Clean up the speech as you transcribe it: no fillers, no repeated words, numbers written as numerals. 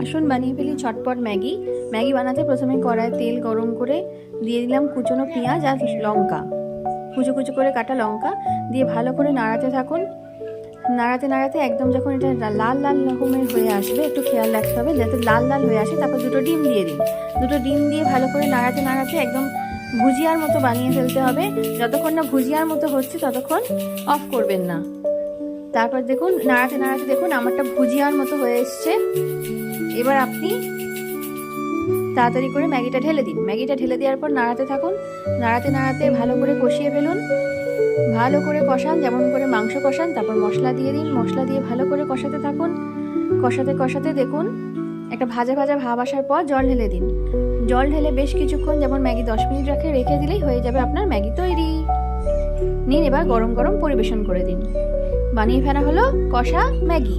আসুন বানিয়ে ফেলি চটপট ম্যাগি। ম্যাগি বানাতে প্রথমে কড়ায় তেল গরম করে দিয়ে দিলাম কুচনো পেঁয়াজ আর লঙ্কা, কুচো কুচো করে কাটা লঙ্কা দিয়ে ভালো করে নাড়াতে থাকুন। নাড়াতে নাড়াতে একদম যখন এটা লাল লাল রকমের হয়ে আসবে, একটু খেয়াল রাখতে হবে যাতে লাল লাল হয়ে আসে। তারপর দুটো ডিম দিয়ে দিন। দুটো ডিম দিয়ে ভালো করে নাড়াতে নাড়াতে একদম ভুজিয়ার মতো বানিয়ে ফেলতে হবে। যতক্ষণ না ভুজিয়ার মতো হচ্ছে ততক্ষণ অফ করবেন না। তারপর দেখুন নাড়াতে নাড়াতে দেখুন আমারটা ভুজিয়ার মতো হয়ে এসছে। এবার আপনি তাড়াতাড়ি করে ম্যাগিটা ঢেলে দিন। ম্যাগিটা ঢেলে দেওয়ার পর নাড়াতে থাকুন। নাড়াতে নাড়াতে ভালো করে কষিয়ে ফেলুন। ভালো করে কষান, যেমন করে মাংস কষান। তারপর মশলা দিয়ে দিন। মশলা দিয়ে ভালো করে কষাতে থাকুন। কষাতে কষাতে দেখুন একটা ভাজা ভাজা ভাব আসার পর জল ঢেলে দিন। জল ঢেলে বেশ কিছুক্ষণ, যেমন ম্যাগি 10 মিনিট রেখে দিলেই হয়ে যাবে আপনার ম্যাগি তৈরি। নিন, এবার গরম গরম পরিবেশন করে দিন। বানিয়ে ফেলা হলো কষা ম্যাগি।